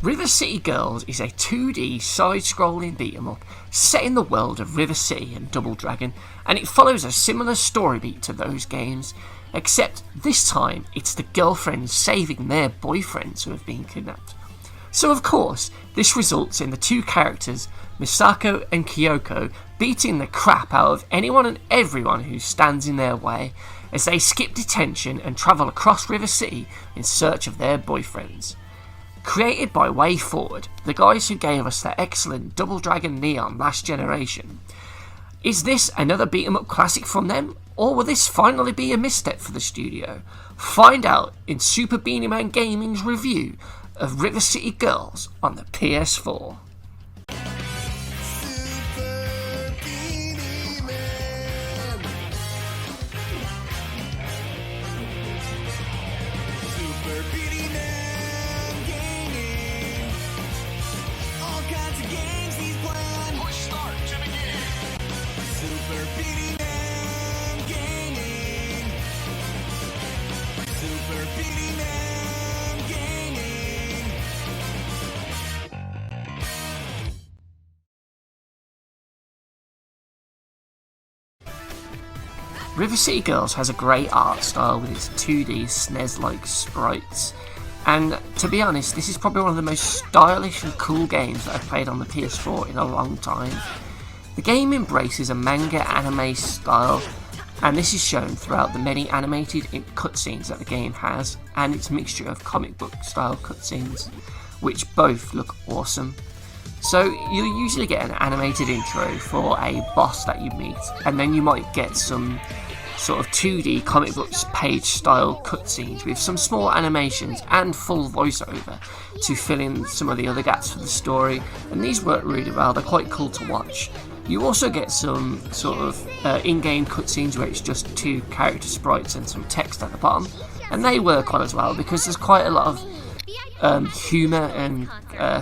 River City Girls is a 2D side-scrolling beat-em-up set in the world of River City and Double Dragon, and it follows a similar story beat to those games, except this time it's the girlfriends saving their boyfriends who have been kidnapped. So of course, this results in the two characters, Misako and Kyoko, beating the crap out of anyone and everyone who stands in their way as they skip detention and travel across River City in search of their boyfriends. Created by Way Forward, the guys who gave us that excellent Double Dragon Neon last generation. Is this another beat-em-up classic from them, or will this finally be a misstep for the studio? Find out in Super Beanie-man Gaming's review of River City Girls on the PS4. River City Girls has a great art style with its 2D SNES-like sprites, and to be honest, this is probably one of the most stylish and cool games that I've played on the PS4 in a long time. The game embraces a manga anime style, and this is shown throughout the many animated cutscenes that the game has, and its mixture of comic book style cutscenes, which both look awesome. So you'll usually get an animated intro for a boss that you meet, and then you might get some sort of 2D comic books page style cutscenes with some small animations and full voiceover to fill in some of the other gaps for the story, and these work really well. They're quite cool to watch. You also get some sort of in-game cutscenes where it's just two character sprites and some text at the bottom, and they work well as well because there's quite a lot of humour and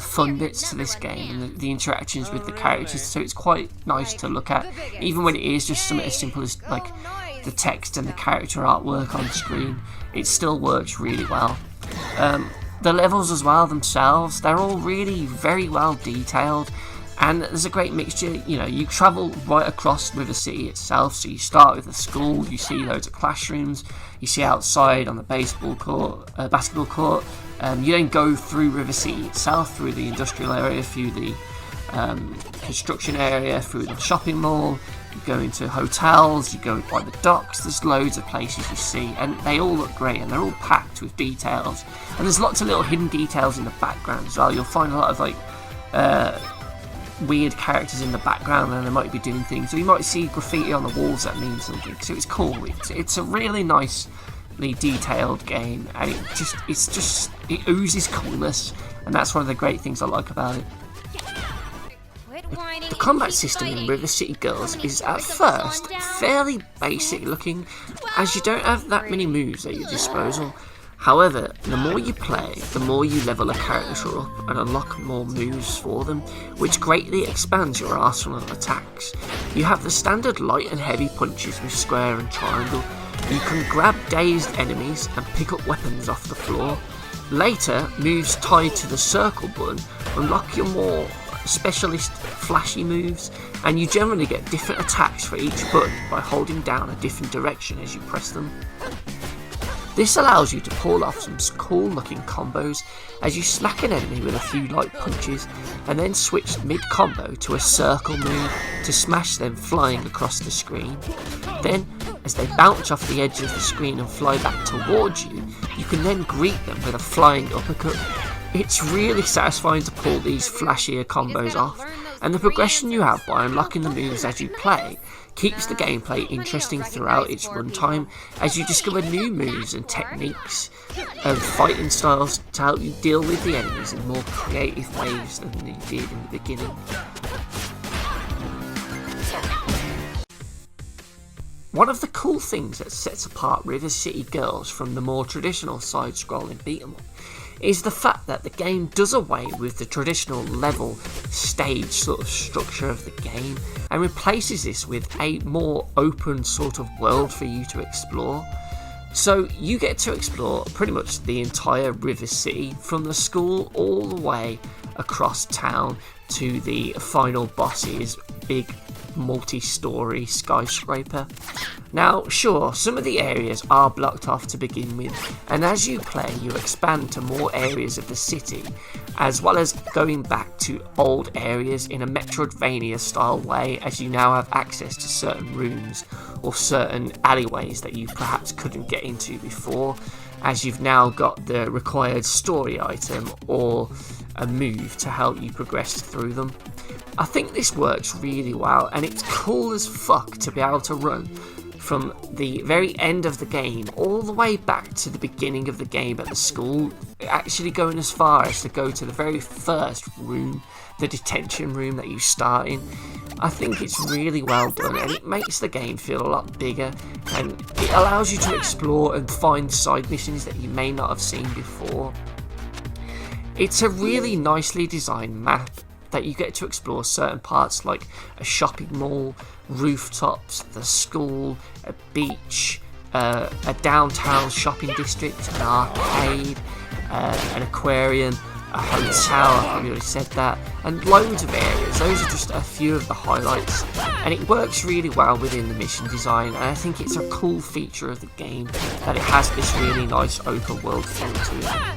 fun bits to this game, and the interactions with the characters, so it's quite nice to look at, even when it is just something as simple as like the text and the character artwork on screen. It still works really well. The levels as well themselves, they're all really very well detailed, and there's a great mixture. You know, you travel right across River City itself, so you start with the school, you see loads of classrooms, you see outside on the basketball court. You then go through River City itself, through the industrial area, through the construction area, through the shopping mall. You go into hotels, you go by the docks. There's loads of places you see, and they all look great, and they're all packed with details. And there's lots of little hidden details in the background as well. You'll find a lot of like weird characters in the background, and they might be doing things. So you might see graffiti on the walls that means something. So it's cool. It's a really nicely detailed game, and it oozes coolness, and that's one of the great things I like about it. The combat system in River City Girls is at first fairly basic looking, as you don't have that many moves at your disposal. However, the more you play, the more you level a character up and unlock more moves for them, which greatly expands your arsenal of attacks. You have the standard light and heavy punches with square and triangle. You can grab dazed enemies and pick up weapons off the floor. Later, moves tied to the circle button unlock your more specialist flashy moves, and you generally get different attacks for each button by holding down a different direction as you press them. This allows you to pull off some cool looking combos as you smack an enemy with a few light punches and then switch mid-combo to a circle move to smash them flying across the screen. Then, as they bounce off the edge of the screen and fly back towards you, you can then greet them with a flying uppercut. It's really satisfying to pull these flashier combos off, and the progression you have by unlocking the moves as you play keeps the gameplay interesting throughout its runtime as you discover new moves and techniques and fighting styles to help you deal with the enemies in more creative ways than you did in the beginning. One of the cool things that sets apart River City Girls from the more traditional side-scrolling beat-em-up is the fact that the game does away with the traditional level stage sort of structure of the game and replaces this with a more open sort of world for you to explore. So you get to explore pretty much the entire River City, from the school all the way across town to the final boss's big multi-story skyscraper. Now, sure, some of the areas are blocked off to begin with, and as you play, you expand to more areas of the city, as well as going back to old areas in a Metroidvania style way, as you now have access to certain rooms or certain alleyways that you perhaps couldn't get into before, as you've now got the required story item or a move to help you progress through them. I think this works really well, and it's cool as fuck to be able to run from the very end of the game all the way back to the beginning of the game at the school, actually going as far as to go to the very first room, the detention room that you start in. I think it's really well done, and it makes the game feel a lot bigger, and it allows you to explore and find side missions that you may not have seen before. It's a really nicely designed map that you get to explore certain parts like a shopping mall, rooftops, the school, a beach, a downtown shopping district, an arcade, an aquarium, a hotel, I've probably already said that, and loads of areas. Those are just a few of the highlights, and it works really well within the mission design, and I think it's a cool feature of the game that it has this really nice open world feel to it.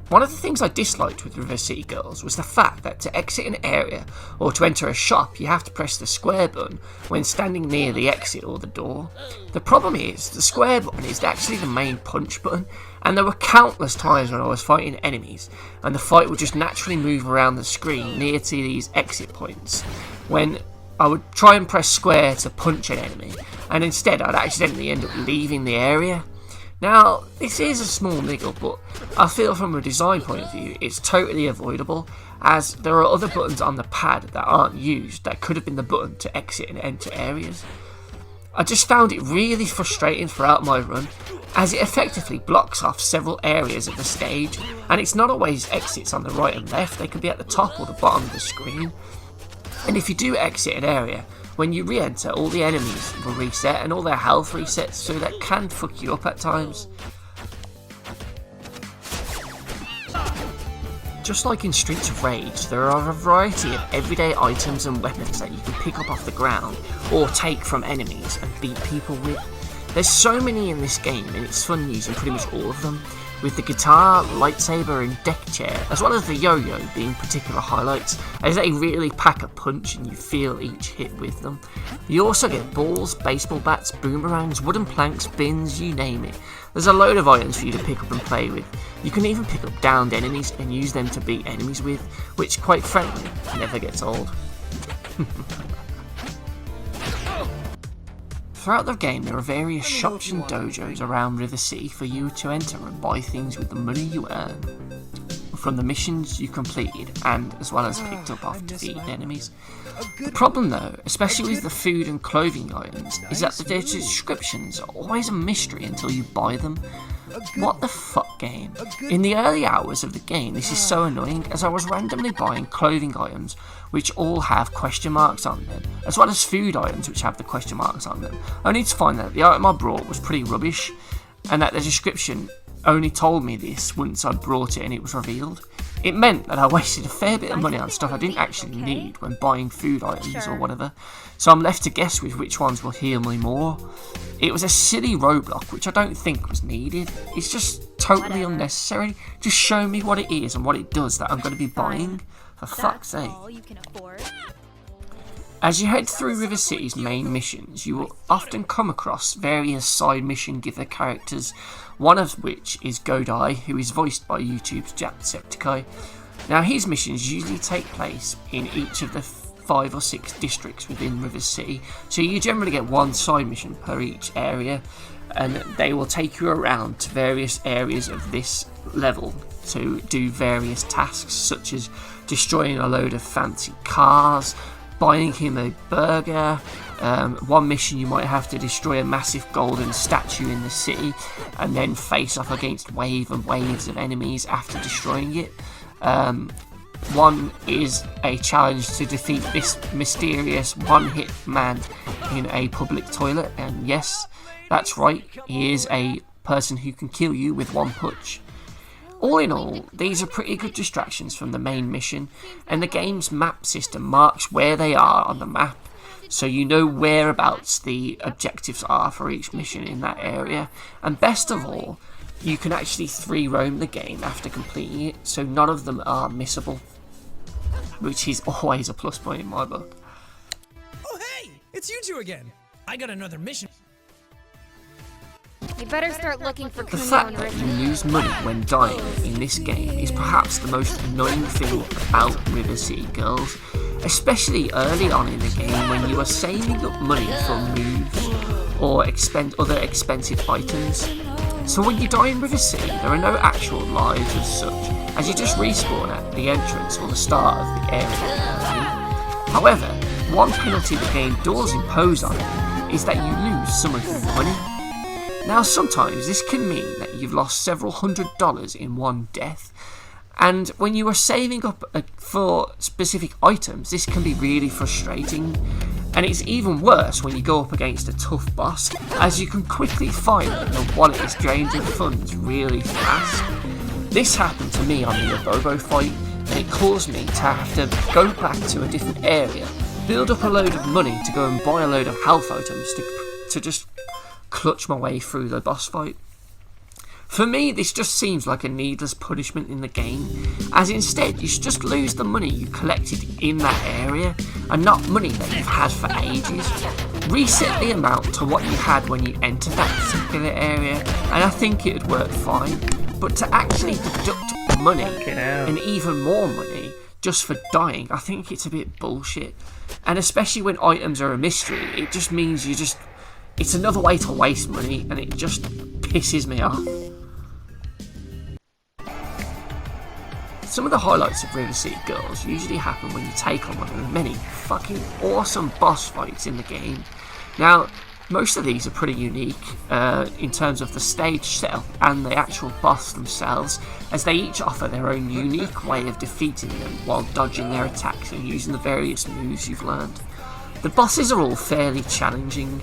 One of the things I disliked with River City Girls was the fact that to exit an area or to enter a shop you have to press the square button when standing near the exit or the door. The problem is, the square button is actually the main punch button, and there were countless times when I was fighting enemies and the fight would just naturally move around the screen near to these exit points when I would try and press square to punch an enemy, and instead I'd accidentally end up leaving the area. Now, this is a small niggle, but I feel from a design point of view it's totally avoidable, as there are other buttons on the pad that aren't used that could have been the button to exit and enter areas. I just found it really frustrating throughout my run, as it effectively blocks off several areas of the stage, and it's not always exits on the right and left, they can be at the top or the bottom of the screen. And if you do exit an area, when you re-enter, all the enemies will reset and all their health resets, so that can fuck you up at times. Just like in Streets of Rage, there are a variety of everyday items and weapons that you can pick up off the ground or take from enemies and beat people with. There's so many in this game, and it's fun using pretty much all of them, with the guitar, lightsaber and deck chair, as well as the yo-yo being particular highlights, as they really pack a punch and you feel each hit with them. You also get balls, baseball bats, boomerangs, wooden planks, bins, you name it. There's a load of items for you to pick up and play with. You can even pick up downed enemies and use them to beat enemies with, which quite frankly never gets old. Throughout the game there are various shops and dojos around River City for you to enter and buy things with the money you earn from the missions you completed, and as well as picked up off defeated enemies. The problem though, especially with the food and clothing items, is that the descriptions are always a mystery until you buy them. What the fuck, game? In the early hours of the game this is so annoying, as I was randomly buying clothing items which all have question marks on them, as well as food items which have the question marks on them, only to find that the item I brought was pretty rubbish, and that the description only told me this once I brought it and it was revealed. It meant that I wasted a fair bit of money on stuff I didn't actually need when buying food items or whatever, so I'm left to guess with which ones will heal me more. It was a silly roadblock which I don't think was needed. It's just totally unnecessary. Just show me what it is and what it does that I'm going to be buying, for fuck's sake. As you head through River City's main missions, you will often come across various side mission giver characters, one of which is Godai, who is voiced by YouTube's Jacksepticeye. Now his missions usually take place in each of the 5 or 6 districts within River City, so you generally get one side mission per each area, and they will take you around to various areas of this level to do various tasks, such as destroying a load of fancy cars, buying him a burger. One mission you might have to destroy a massive golden statue in the city and then face off against waves and waves of enemies after destroying it. One is a challenge to defeat this mysterious one-hit man in a public toilet, and yes, That's right, he is a person who can kill you with one punch. All in all, these are pretty good distractions from the main mission, and the game's map system marks where they are on the map, so you know whereabouts the objectives are for each mission in that area. And best of all, you can actually free roam the game after completing it, so none of them are missable, which is always a plus point in my book. Oh hey, it's you two again. I got another mission. You better start looking for The fact that you lose money when dying in this game is perhaps the most annoying thing about River City Girls, especially early on in the game when you are saving up money for moves or other expensive items. So when you die in River City, there are no actual lives as such, as you just respawn at the entrance or the start of the area. However, one penalty the game does impose on it is that you lose some of your money. Now sometimes this can mean that you've lost several $100s in one death, and when you are saving up for specific items, this can be really frustrating, and it's even worse when you go up against a tough boss, as you can quickly find that your wallet is drained of funds really fast. This happened to me on the Abobo fight, and it caused me to have to go back to a different area, build up a load of money to go and buy a load of health items to just clutch my way through the boss fight. For me, this just seems like a needless punishment in the game, as instead you should just lose the money you collected in that area and not money that you've had for ages. Reset the amount to what you had when you entered that particular area and I think it would work fine, but to actually deduct money and even more money just for dying, I think it's a bit bullshit. And especially when items are a mystery, it just means it's another way to waste money, and it just pisses me off. Some of the highlights of River City Girls usually happen when you take on one of the many fucking awesome boss fights in the game. Now, most of these are pretty unique in terms of the stage setup and the actual boss themselves, as they each offer their own unique way of defeating them while dodging their attacks and using the various moves you've learned. The bosses are all fairly challenging,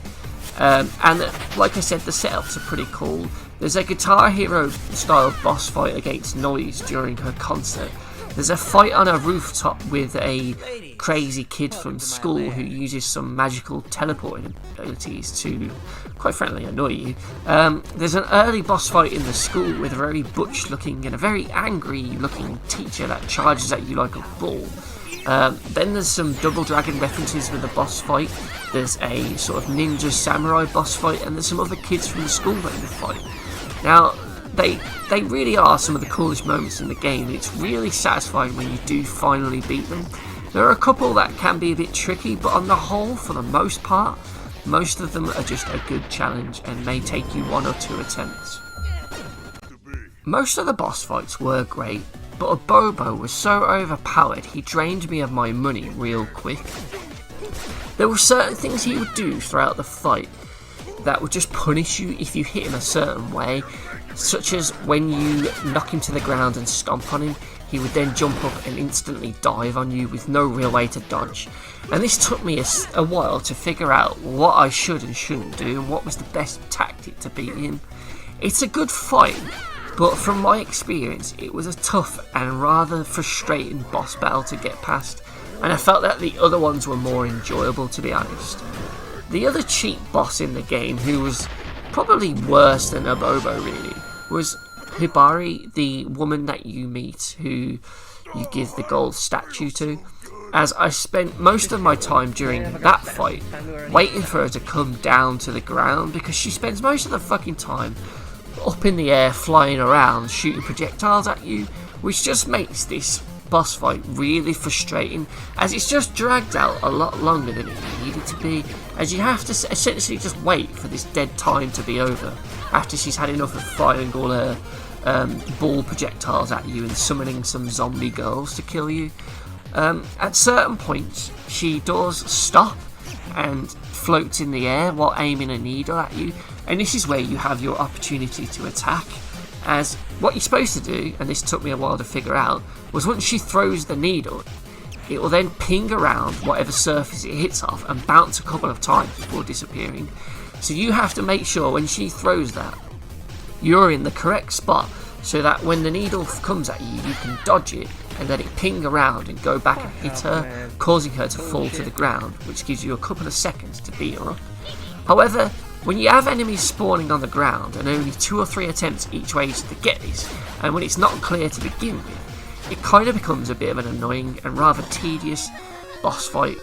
and like I said, the setups are pretty cool. There's a Guitar Hero style boss fight against Noise during her concert. There's a fight on a rooftop with a crazy kid from school who uses some magical teleporting abilities to, quite frankly, annoy you. There's an early boss fight in the school with a very butch looking and a very angry looking teacher that charges at you like a bull. Then there's some Double Dragon references with the boss fight. There's a sort of ninja samurai boss fight, and there's some other kids from the school that you fight. Now, they really are some of the coolest moments in the game, and it's really satisfying when you do finally beat them. There are a couple that can be a bit tricky, but on the whole, for the most part, most of them are just a good challenge and may take you 1 or 2 attempts. Most of the boss fights were great, but Abobo was so overpowered he drained me of my money real quick. There were certain things he would do throughout the fight that would just punish you if you hit him a certain way, such as when you knock him to the ground and stomp on him, he would then jump up and instantly dive on you with no real way to dodge. And this took me a while to figure out what I should and shouldn't do and what was the best tactic to beat him. It's a good fight, but from my experience it was a tough and rather frustrating boss battle to get past, and I felt that the other ones were more enjoyable, to be honest. The other cheap boss in the game, who was probably worse than Abobo really, was Hibari, the woman that you meet who you give the gold statue to, as I spent most of my time during that fight waiting for her to come down to the ground, because she spends most of the fucking time up in the air flying around shooting projectiles at you, which just makes this boss fight really frustrating, as it's just dragged out a lot longer than it needed to be, as you have to essentially just wait for this dead time to be over after she's had enough of firing all her ball projectiles at you and summoning some zombie girls to kill you. At certain points she does stop and floats in the air while aiming a needle at you, and this is where you have your opportunity to attack, as what you're supposed to do, and this took me a while to figure out, was once she throws the needle, it will then ping around whatever surface it hits off and bounce a couple of times before disappearing. So you have to make sure when she throws that, you're in the correct spot so that when the needle comes at you, you can dodge it and let it ping around and go back and hit her, causing her to fall to the ground, which gives you a couple of seconds to beat her up. However, when you have enemies spawning on the ground and only 2 or 3 attempts each way to get this, and when it's not clear to begin with, it kind of becomes a bit of an annoying and rather tedious boss fight.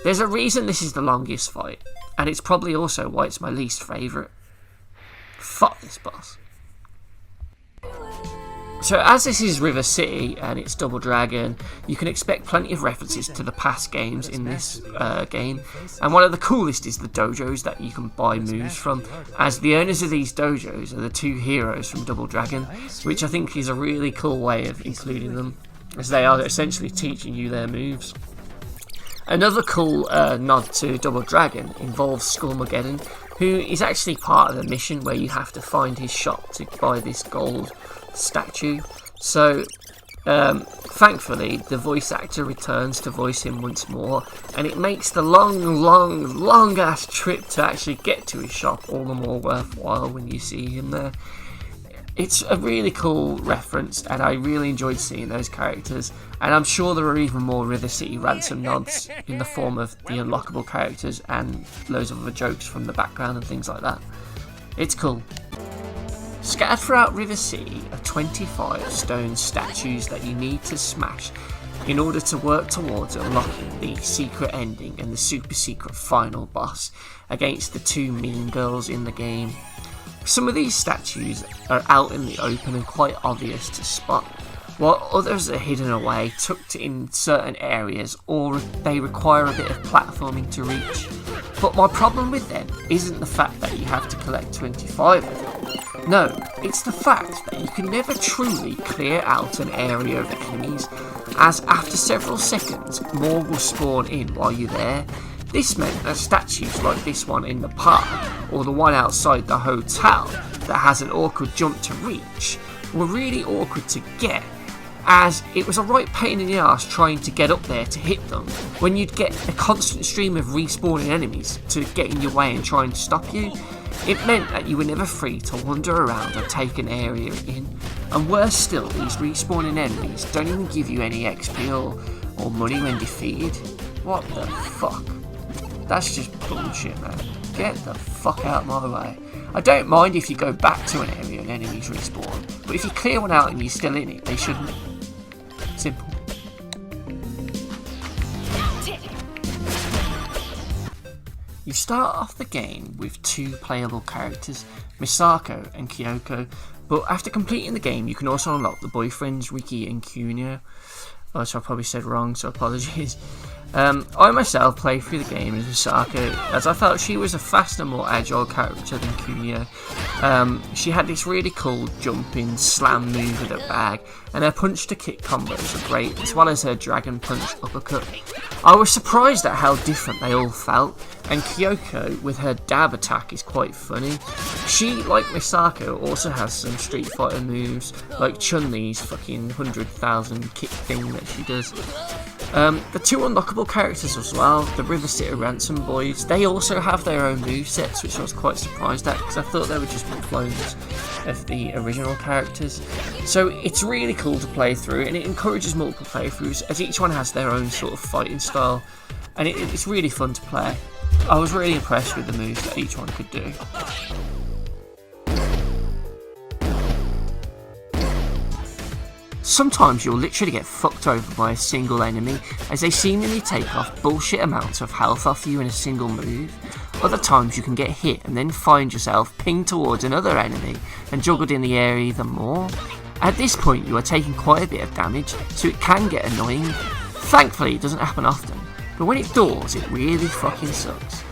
There's a reason this is the longest fight, and it's probably also why it's my least favourite. Fuck this boss. So as this is River City and it's Double Dragon, you can expect plenty of references to the past games in this game, and one of the coolest is the dojos that you can buy moves from, as the owners of these dojos are the 2 heroes from Double Dragon, which I think is a really cool way of including them, as they are essentially teaching you their moves. Another cool nod to Double Dragon involves Skullmageddon, who is actually part of the mission where you have to find his shop to buy this gold statue. So thankfully the voice actor returns to voice him once more, and it makes the long ass trip to actually get to his shop all the more worthwhile when you see him there. It's a really cool reference, and I really enjoyed seeing those characters, and I'm sure there are even more River City Ransom nods in the form of the unlockable characters and loads of other jokes from the background and things like that. It's cool. Scattered throughout River City are 25 stone statues that you need to smash in order to work towards unlocking the secret ending and the super secret final boss against the 2 mean girls in the game. Some of these statues are out in the open and quite obvious to spot, while others are hidden away, tucked in certain areas, or they require a bit of platforming to reach. But my problem with them isn't the fact that you have to collect 25 of them. No, it's the fact that you can never truly clear out an area of enemies, as after several seconds more will spawn in while you're there. This meant that statues like this one in the park, or the one outside the hotel that has an awkward jump to reach, were really awkward to get, as it was a right pain in the arse trying to get up there to hit them when you'd get a constant stream of respawning enemies to get in your way and try and stop you. It meant that you were never free to wander around or take an area in, and worse still, these respawning enemies don't even give you any XP or money when defeated. What the fuck? That's just bullshit, man. Get the fuck out of my way. I don't mind if you go back to an area and enemies respawn, but if you clear one out and you're still in it, they shouldn't. Simple. You start off the game with 2 playable characters, Misako and Kyoko, but after completing the game you can also unlock the boyfriends Riki and Kunio. Oh, so I probably said wrong, so apologies. I myself played through the game as Misako, as I felt she was a faster, more agile character than Kunio. She had this really cool jumping slam move with her bag, and her punch to kick combos were great, as well as her dragon punch uppercut. I was surprised at how different they all felt, and Kyoko with her dab attack is quite funny. She, like Misako, also has some Street Fighter moves, like Chun-Li's fucking 100,000 kick thing that she does. The 2 unlockable characters as well, the River City Ransom boys, they also have their own movesets, which I was quite surprised at, because I thought they were just clones of the original characters. So it's really cool to play through, and it encourages multiple playthroughs, as each one has their own sort of fighting style, and it's really fun to play. I was really impressed with the moves that each one could do. Sometimes you'll literally get fucked over by a single enemy, as they seemingly take off bullshit amounts of health off you in a single move. Other times you can get hit and then find yourself pinged towards another enemy and juggled in the air even more. At this point you are taking quite a bit of damage, so it can get annoying. Thankfully it doesn't happen often, but when it does, it really fucking sucks.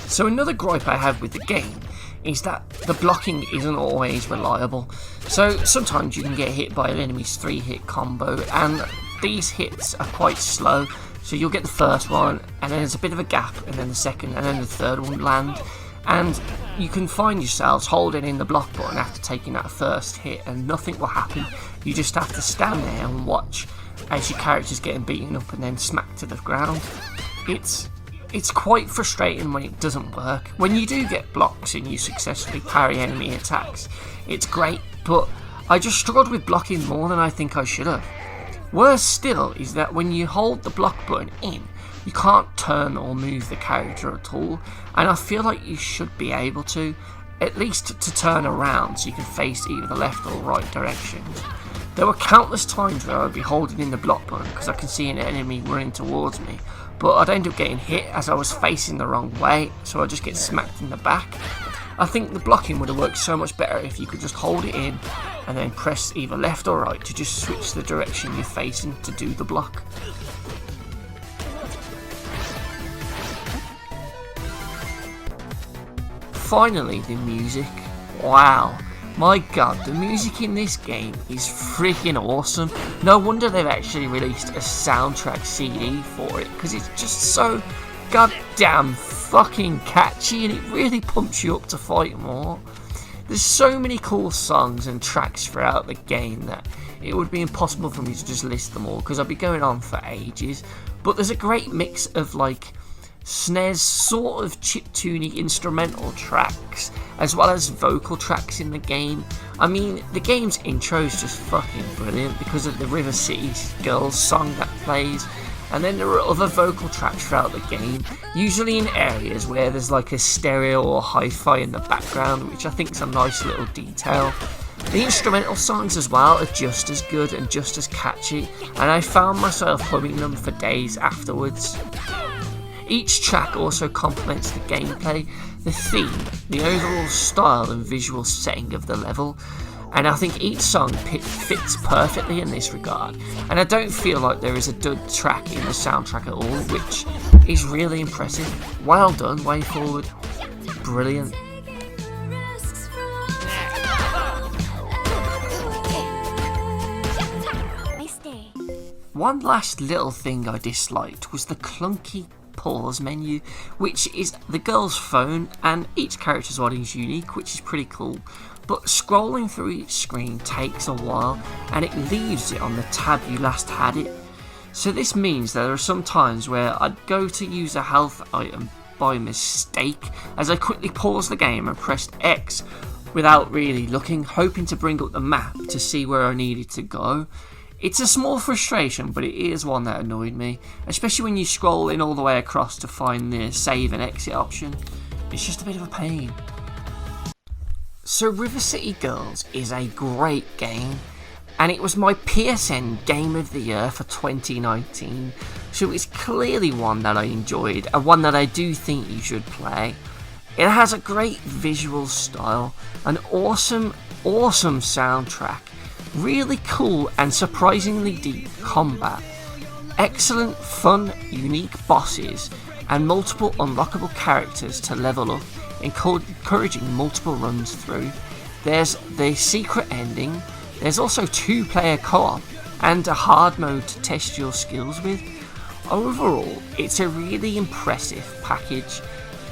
So another gripe I have with the game is that the blocking isn't always reliable. So sometimes you can get hit by an enemy's 3-hit combo, and these hits are quite slow. So you'll get the first one, and then there's a bit of a gap, and then the second, and then the third one land. And you can find yourselves holding in the block button after taking that first hit, and nothing will happen. You just have to stand there and watch as your character's getting beaten up and then smacked to the ground. It's quite frustrating when it doesn't work. When you do get blocks and you successfully parry enemy attacks, it's great, but I just struggled with blocking more than I think I should have. Worse still is that when you hold the block button in, you can't turn or move the character at all, and I feel like you should be able to, at least to turn around so you can face either the left or right directions. There were countless times where I'd be holding in the block button because I can see an enemy running towards me, but I'd end up getting hit as I was facing the wrong way, so I'd just get smacked in the back. I think the blocking would have worked so much better if you could just hold it in and then press either left or right to just switch the direction you're facing to do the block. Finally, the music. Wow. My god, the music in this game is freaking awesome. No wonder they've actually released a soundtrack CD for it, because it's just so goddamn fucking catchy and it really pumps you up to fight more. There's so many cool songs and tracks throughout the game that it would be impossible for me to just list them all because I'd be going on for ages. But there's a great mix of like SNES sort of chiptune instrumental tracks as well as vocal tracks in the game. I mean, the game's intro is just fucking brilliant because of the River City Girls song that plays, and then there are other vocal tracks throughout the game, usually in areas where there's like a stereo or hi-fi in the background, which I think is a nice little detail. The instrumental songs as well are just as good and just as catchy, and I found myself humming them for days afterwards. Each track also complements the gameplay, the theme, the overall style and visual setting of the level, and I think each song fits perfectly in this regard, and I don't feel like there is a dud track in the soundtrack at all, which is really impressive. Well done, Way Forward. Brilliant. One last little thing I disliked was the clunky pause menu, which is the girl's phone, and each character's one is unique, which is pretty cool, but scrolling through each screen takes a while and it leaves it on the tab you last had it. So this means there are some times where I'd go to use a health item by mistake as I quickly paused the game and pressed X without really looking, hoping to bring up the map to see where I needed to go. It's a small frustration, but it is one that annoyed me, especially when you scroll in all the way across to find the save and exit option. It's just a bit of a pain. So River City Girls is a great game, and it was my PSN Game of the Year for 2019, so it's clearly one that I enjoyed, and one that I do think you should play. It has a great visual style, an awesome soundtrack, really cool and surprisingly deep combat, excellent fun unique bosses, and multiple unlockable characters to level up, encouraging multiple runs through. There's the secret ending, there's also 2-player co-op, and a hard mode to test your skills with. Overall, it's a really impressive package.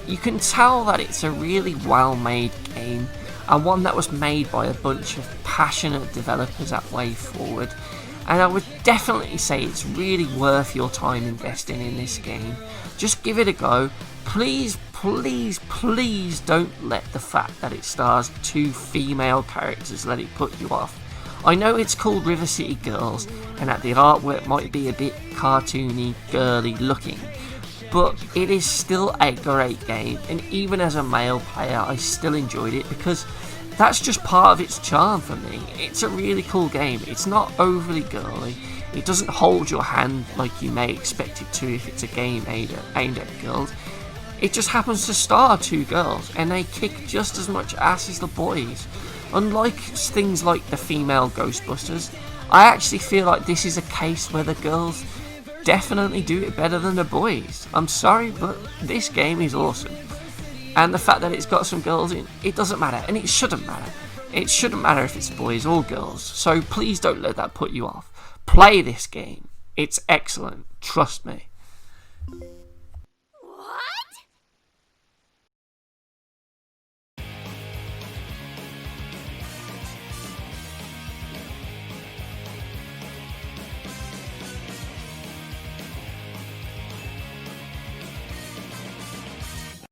You can tell that it's a really well made game, and one that was made by a bunch of passionate developers at Way Forward, and I would definitely say it's really worth your time investing in this game. Just give it a go. Please don't let the fact that it stars 2 female characters let it put you off. I know it's called River City Girls and that the artwork might be a bit cartoony, girly looking, but it is still a great game, and even as a male player I still enjoyed it because that's just part of its charm for me. It's a really cool game. It's not overly girly, it doesn't hold your hand like you may expect it to if it's a game aimed at girls. It just happens to star 2 girls and they kick just as much ass as the boys. Unlike things like the female Ghostbusters, I actually feel like this is a case where the girls definitely do it better than the boys. I'm sorry, but this game is awesome. And the fact that it's got some girls in, it doesn't matter, and it shouldn't matter. It shouldn't matter if it's boys or girls, so please don't let that put you off. Play this game. It's excellent, trust me.